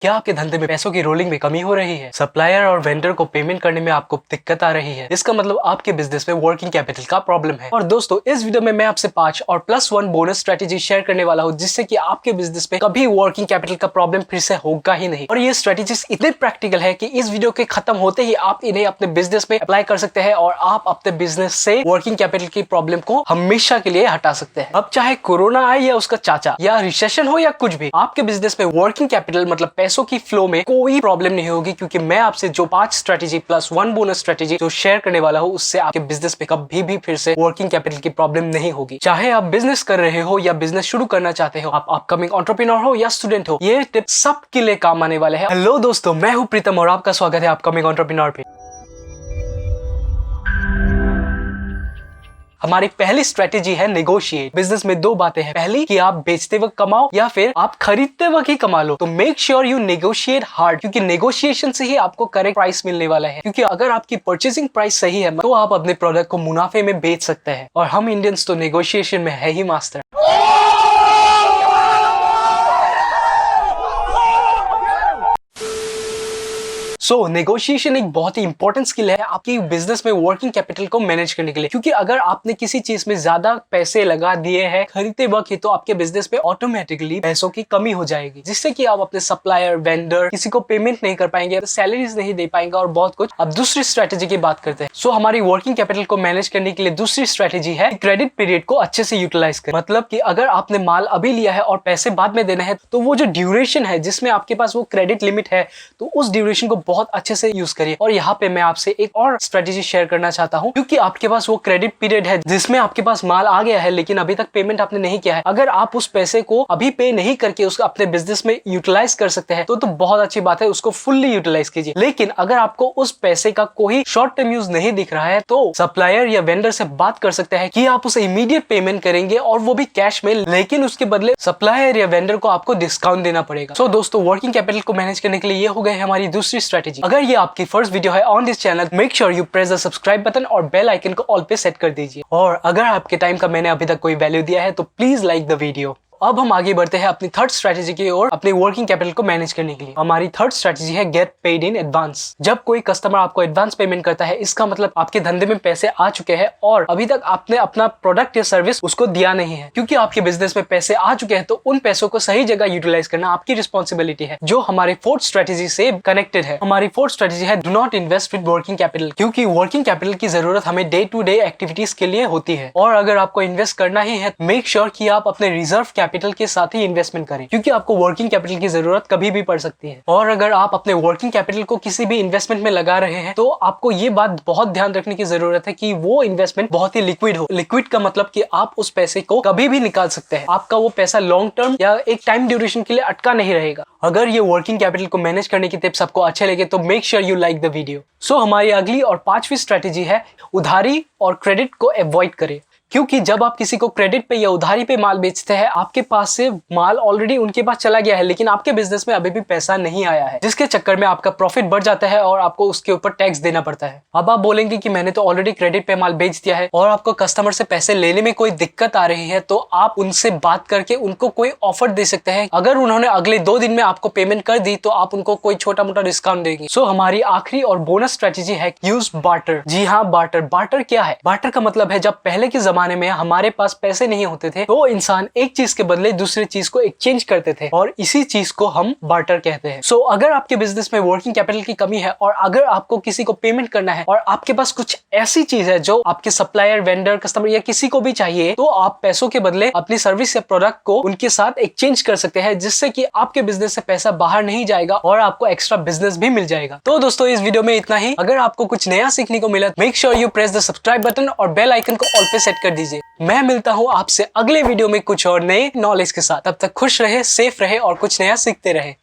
क्या आपके धंधे में पैसों की रोलिंग में कमी हो रही है? सप्लायर और वेंडर को पेमेंट करने में आपको दिक्कत आ रही है? इसका मतलब आपके बिजनेस में वर्किंग कैपिटल का प्रॉब्लम है। और दोस्तों, इस वीडियो में मैं आपसे 5 और +1 बोनस स्ट्रेटेजी शेयर करने वाला हूं, जिससे कि आपके बिजनेस में कभी वर्किंग कैपिटल का प्रॉब्लम फिर से होगा ही नहीं। और ये स्ट्रेटेजीज इतने प्रैक्टिकल है कि इस वीडियो के खत्म होते ही आप इन्हें अपने बिजनेस में अप्लाई कर सकते हैं और आप अपने बिजनेस से वर्किंग कैपिटल की प्रॉब्लम को हमेशा के लिए हटा सकते हैं। अब चाहे कोरोना आए या उसका चाचा, या रिसेशन हो या कुछ भी, आपके बिजनेस में वर्किंग कैपिटल मतलब पैसों की फ्लो में कोई प्रॉब्लम नहीं होगी, क्योंकि मैं आपसे जो 5 स्ट्रेटेजी +1 बोनस स्ट्रेटेजी जो शेयर करने वाला हूं, उससे आपके बिजनेस में कभी भी फिर से वर्किंग कैपिटल की प्रॉब्लम नहीं होगी। चाहे आप बिजनेस कर रहे हो या बिजनेस शुरू करना चाहते हो, आप अपकमिंग एंटरप्रेन्योर हो या स्टूडेंट हो, ये टिप्स सबके लिए काम आने वाले हैं। हेलो दोस्तों, मैं हूं प्रीतम और आपका स्वागत है अपकमिंग एंटरप्रेन्योर पे। हमारी पहली स्ट्रेटेजी है नेगोशिएट। बिजनेस में 2 बातें हैं, पहली कि आप बेचते वक्त कमाओ या फिर आप खरीदते वक्त ही कमा लो। तो make sure you negotiate hard, क्योंकि नेगोशिएशन से ही आपको करेक्ट प्राइस मिलने वाला है। क्योंकि अगर आपकी परचेसिंग प्राइस सही है तो आप अपने प्रोडक्ट को मुनाफे में बेच सकते हैं, और हम इंडियंस तो नेगोशिएशन में है ही मास्टर। नेगोशिएशन एक बहुत ही इंपॉर्टेंट स्किल है आपकी बिजनेस में वर्किंग कैपिटल को मैनेज करने के लिए। क्योंकि अगर आपने किसी चीज में ज्यादा पैसे लगा दिए हैं खरीदते वक्त ही, तो आपके बिजनेस में ऑटोमेटिकली पैसों की कमी हो जाएगी, जिससे कि आप अपने सप्लायर, वेंडर, किसी को पेमेंट नहीं कर पाएंगे, सैलरीज नहीं दे पाएंगे और बहुत कुछ। अब दूसरी स्ट्रेटेजी की बात करते हैं। हमारी वर्किंग कैपिटल को मैनेज करने के लिए दूसरी स्ट्रेटेजी है क्रेडिट पीरियड को अच्छे से यूटिलाइज करें। मतलब कि अगर आपने माल अभी लिया है और पैसे बाद में देना है, तो वो जो ड्यूरेशन है जिसमें आपके पास वो क्रेडिट लिमिट है, तो उस ड्यूरेशन को बहुत अच्छे से यूज करिए। और यहाँ पे मैं आपसे एक और स्ट्रेटेजी शेयर करना चाहता हूँ, क्योंकि आपके पास वो क्रेडिट पीरियड है जिसमें आपके पास माल आ गया है लेकिन अभी तक पेमेंट आपने नहीं किया है। अगर आप उस पैसे को अभी पे नहीं करके उसको अपने बिजनेस में यूटिलाइज कर सकते हैं तो बहुत अच्छी बात है, उसको फुल्ली यूटिलाइज कीजिए। लेकिन अगर आपको उस पैसे का कोई शॉर्ट टर्म यूज नहीं दिख रहा है, तो सप्लायर या वेंडर से बात कर सकते हैं कि आप उसे इमीडिएट पेमेंट करेंगे, और वो भी कैश में, लेकिन उसके बदले सप्लायर या वेंडर को आपको डिस्काउंट देना पड़ेगा। दोस्तों, वर्किंग कैपिटल को मैनेज करने के लिए ये हो गए हमारी दूसरी स्ट्रेटेजी। अगर ये आपकी फर्स्ट वीडियो है on this channel, make sure you press the subscribe button और बेल आइकन को ऑल पे सेट कर दीजिए। और अगर आपके टाइम का मैंने अभी तक कोई वैल्यू दिया है तो प्लीज लाइक द वीडियो। अब हम आगे बढ़ते हैं अपनी थर्ड स्ट्रेटेजी की ओर, अपनी वर्किंग कैपिटल को मैनेज करने के लिए। हमारी थर्ड स्ट्रेटेजी है गेट पेड इन एडवांस। जब कोई कस्टमर आपको एडवांस पेमेंट करता है, इसका मतलब आपके धंधे में पैसे आ चुके हैं और अभी तक आपने अपना प्रोडक्ट या सर्विस उसको दिया नहीं है। क्योंकि आपके बिजनेस में पैसे आ चुके हैं, तो उन पैसों को सही जगह यूटिलाइज करना आपकी रिस्पॉन्सिबिलिटी है, जो हमारी फोर्थ स्ट्रेटेजी से कनेक्टेड है। हमारी फोर्थ स्ट्रेटेजी है do not invest with working capital, क्योंकि वर्किंग कैपिटल की जरूरत हमें डे टू डे एक्टिविटीज के लिए होती है। और अगर आपको इन्वेस्ट करना ही है, मेक श्योर कि आप अपने रिजर्व कैपिटल के साथ ही इन्वेस्टमेंट करें, क्योंकि आपको वर्किंग कैपिटल की जरूरत कभी भी पड़ सकती है। और अगर आप अपने वर्किंग कैपिटल को किसी भी इन्वेस्टमेंट में लगा रहे हैं, तो आपको ये बात बहुत ध्यान रखने की जरूरत है कि वो इन्वेस्टमेंट बहुत ही लिक्विड हो। लिक्विड का मतलब कि आप उस पैसे को कभी भी निकाल सकते हैं, आपका वो पैसा लॉन्ग टर्म या एक टाइम ड्यूरेशन के लिए अटका नहीं रहेगा। अगर ये वर्किंग कैपिटल को मैनेज करने की टिप्स आपको अच्छे लगे तो make sure you like the video. हमारी अगली और 5वीं स्ट्रेटेजी है उधारी और क्रेडिट को अवॉइड करें। क्योंकि जब आप किसी को क्रेडिट पे या उधारी पे माल बेचते हैं, आपके पास से माल ऑलरेडी उनके पास चला गया है, लेकिन आपके बिजनेस में अभी भी पैसा नहीं आया है, जिसके चक्कर में आपका प्रॉफिट बढ़ जाता है और आपको उसके ऊपर टैक्स देना पड़ता है। अब आप बोलेंगे कि मैंने तो ऑलरेडी क्रेडिट पे माल बेच दिया है, और आपको कस्टमर से पैसे लेने में कोई दिक्कत आ रही है, तो आप उनसे बात करके उनको कोई ऑफर दे सकते हैं। अगर उन्होंने अगले 2 दिन में आपको पेमेंट कर दी, तो आप उनको कोई छोटा मोटा डिस्काउंट देंगे। हमारी आखिरी और बोनस स्ट्रेटेजी है यूज बार्टर। जी हाँ, बार्टर। बार्टर क्या है? बार्टर का मतलब है, जब पहले के जमाने में हमारे पास पैसे नहीं होते थे, तो इंसान एक चीज के बदले दूसरी चीज को एक्सचेंज करते थे, और इसी चीज को हम बार्टर कहते हैं। अगर आपके बिजनेस में वर्किंग कैपिटल की कमी है और अगर आपको किसी को पेमेंट करना है और आपके पास कुछ ऐसी चीज है जो आपके सप्लायर, वेंडर, कस्टमर या किसी को भी चाहिए, तो आप पैसों के बदले अपनी सर्विस या प्रोडक्ट को उनके साथ एक्सचेंज कर सकते हैं, जिससे कि आपके बिजनेस से पैसा बाहर नहीं जाएगा और आपको एक्स्ट्रा बिजनेस भी मिल जाएगा। तो दोस्तों, इस वीडियो में इतना ही। अगर आपको कुछ नया सीखने को मिला, make sure you press the subscribe button और बेल आइकन को ऑल पे सेट कर दीजिए। मैं मिलता हूं आपसे अगले वीडियो में कुछ और नए नॉलेज के साथ। तब तक खुश रहे, सेफ रहे और कुछ नया सीखते रहे।